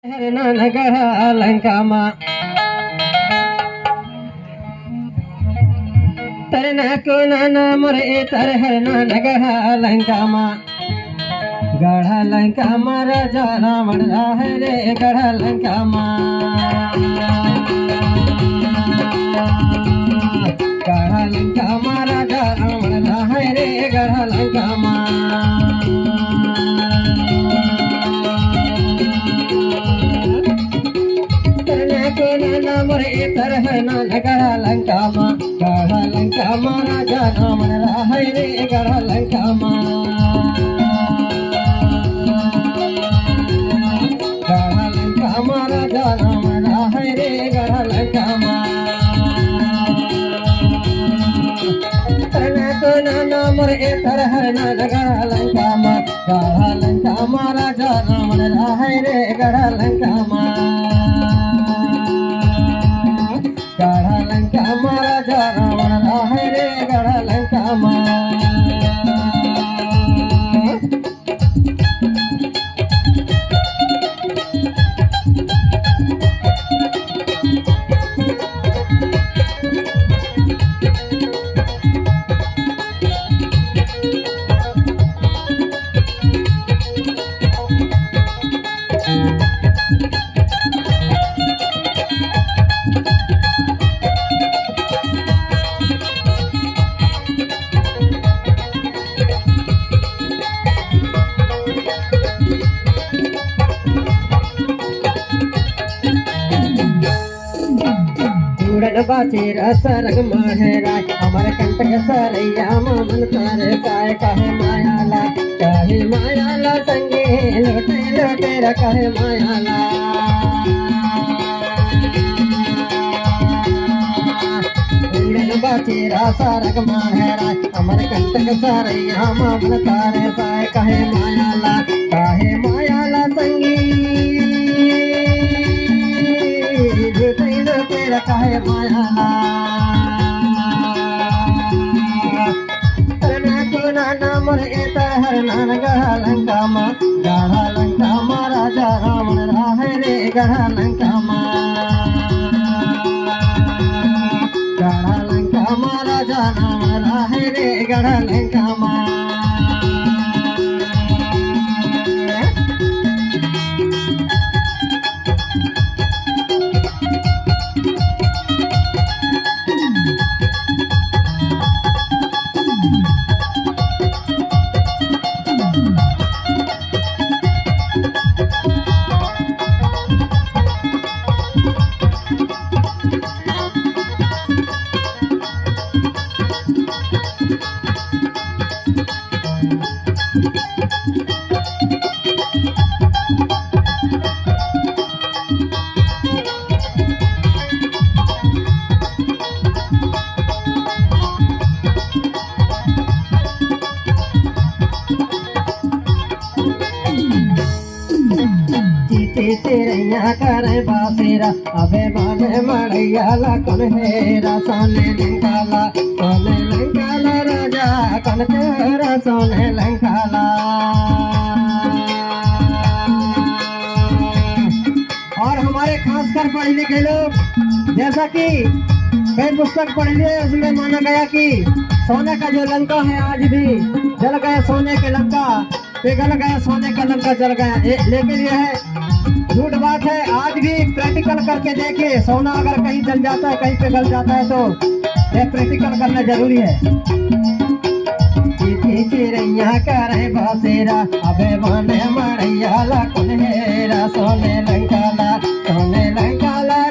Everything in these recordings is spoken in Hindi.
नगर लंकामा तरना को नाना मोरे तरहरना नगर लंकामा गढ़ लंकामा राजा रावण है रे गढ़ लंकामा गढ़ लंकामा राजा रावण है रे गढ़ लंकामा मोरे तरहना नगर लंकामा गढ़ लंकामा राजा रावण है रे गढ़ लंकामा गढ़ लंकामा राजा रावण है रे गढ़ लंकामा तरना तो नाना मोरे तरहना नगर लंकामा गढ़ लंकामा राजा रावण है रे गढ़ लंकामा गढ़ लंकामा राजा रावण है रे गढ़ लंकामा बाचे रसरग महराज अमर कंटक सरैया मन तारे काय कहे मायाला संगे लोटे लोटे कहे मायाला बाचे रसरग महराज अमर कंटक सरैया मन तारे काय कहे मायाला संगी कहे मायाला तरना को नाना मोरे तरहरना नगर लंकामा गढ़ लंकामा राजा रावण है रे गढ़ लंकामा गढ़ लंकामा राजा रावण है रे गढ़ लंकामा तेरैया करे बासेरा अबे बाने मड़ैया कौन हेरा सोने लंकाला राजा कौन तेरा सोने लंकाला और हमारे खासकर पढ़े लिखे लोग जैसा कि कई पुस्तक पढ़ लिए उसमें माना गया कि सोने का जो लंका है आज भी जल गया सोने के लंका पिघल गया सोने का लंका जल गया लेकिन यह झूठ बात है। आज भी प्रैक्टिकल करके देखिए सोना अगर कहीं जल जाता है कहीं पिघल जाता है तो यह प्रैक्टिकल करना जरूरी है। चिरैया करे बासेरा अबे माने मड़ैया कौन हेरा सोने लंकाला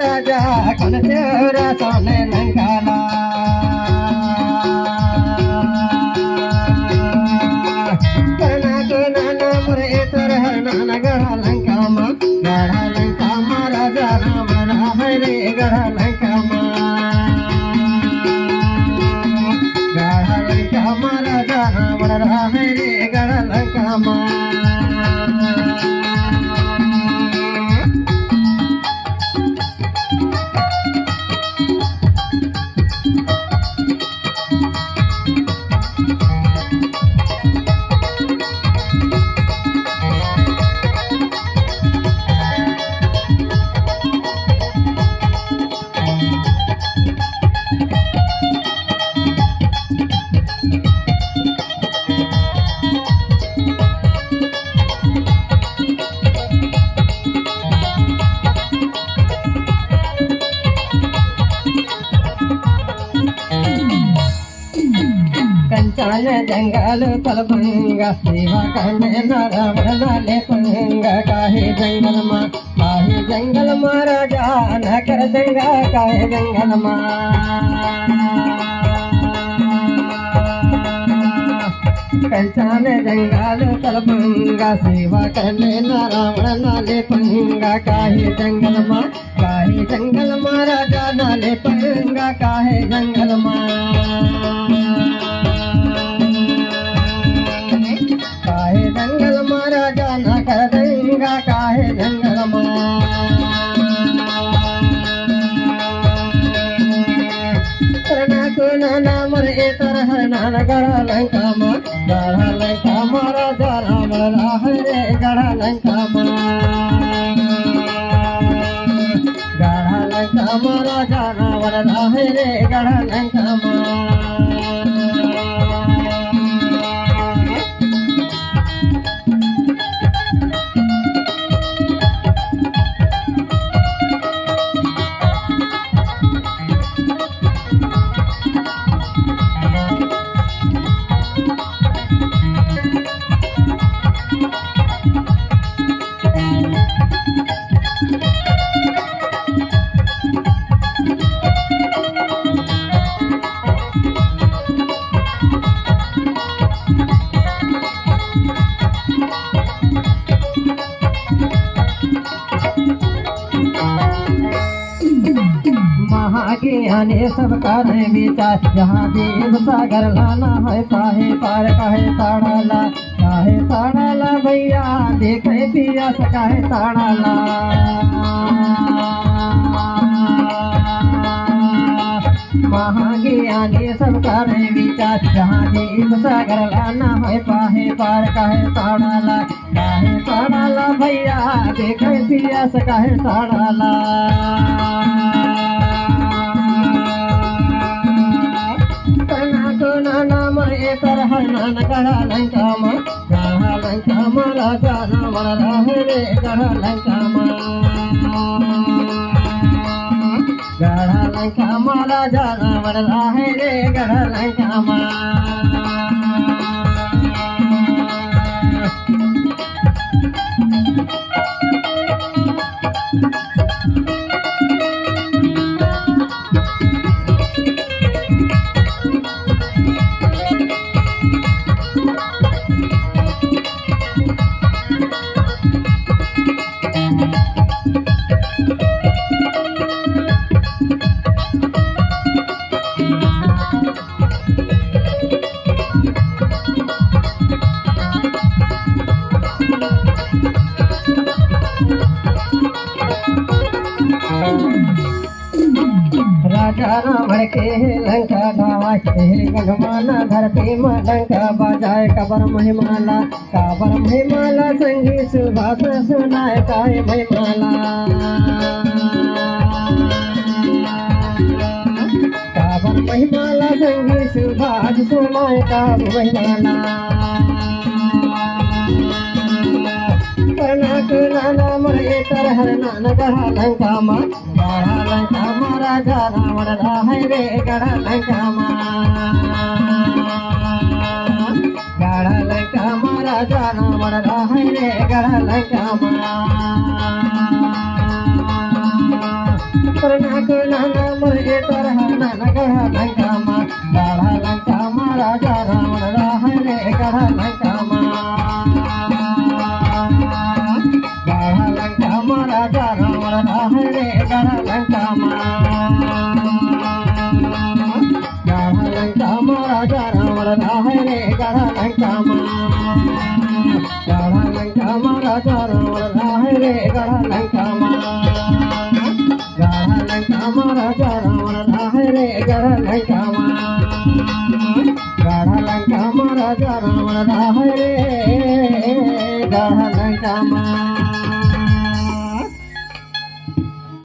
राजा कौन तेरा सोने लंकाला तरना को नाना मोरे तरहरना नगर लंकामा गढ़ लंकामा राजा रावण है रे गढ़ लंकामा गढ़ लंकामा राजा रावण है रे गढ़ लंकामा जंगल तलभंगा सेवा करने न रावण नाले पंगा काहे जंगल मा राजा न कर दंगा काहे जंगल मा कंचान जंगल तलभंगा सेवा करने न रावण नाले पंगा काहे जंगल मा राजा नाले पंगा काहे जंगल मा काहे जंगल मा राजा न कर दंगा काहे जंगल मा नाम रे तरह नान गढ़ा लंका मा राजा राम राह रे गढ़ा लंका मा राजा रावण राह रे गढ़ा लंका मा महाज्ञाने सब करे विचार जहाँ देव सागर लाना है काहे पार काहे ताड़ाला भैया देखे पिया काहे ताड़ाला महाज्ञाने सब करे विचार जहाँ देव सागर लाना है काहे पार काहे ताड़ाला भैया देखे पिया काहे ताड़ाला नाम रे तरह नान गढ़ा लंका मा राजा राम राह रे गढ़ा लंका मा राजा राम राह रे गढ़ा लंका मा राजा रावण के लंका ढावा के गढ़वाना धरती में लंका बजाए कबर महिमाला संगी सुभाष सुनाए काहे महिमाला काबर महिमाला संगी सुभाष सुनाए काब महिमाला नाम रे तरह नान गढ़ा लंका मा राजा रावण राह रे गढ़ा लंका मा राजा रावण राह रे गढ़ा लंका मा नाम रे तरह नान गढ़ा लंका मा राजा रावण राह रे गढ़ा लंका मा राजा रावण राह रे गढ़ा लंका मा राजा रावण राह रे गढ़ा लंका मा राजा रावण राह रे गढ़ा लंका मा राजा रावण राह रे गढ़ा लंका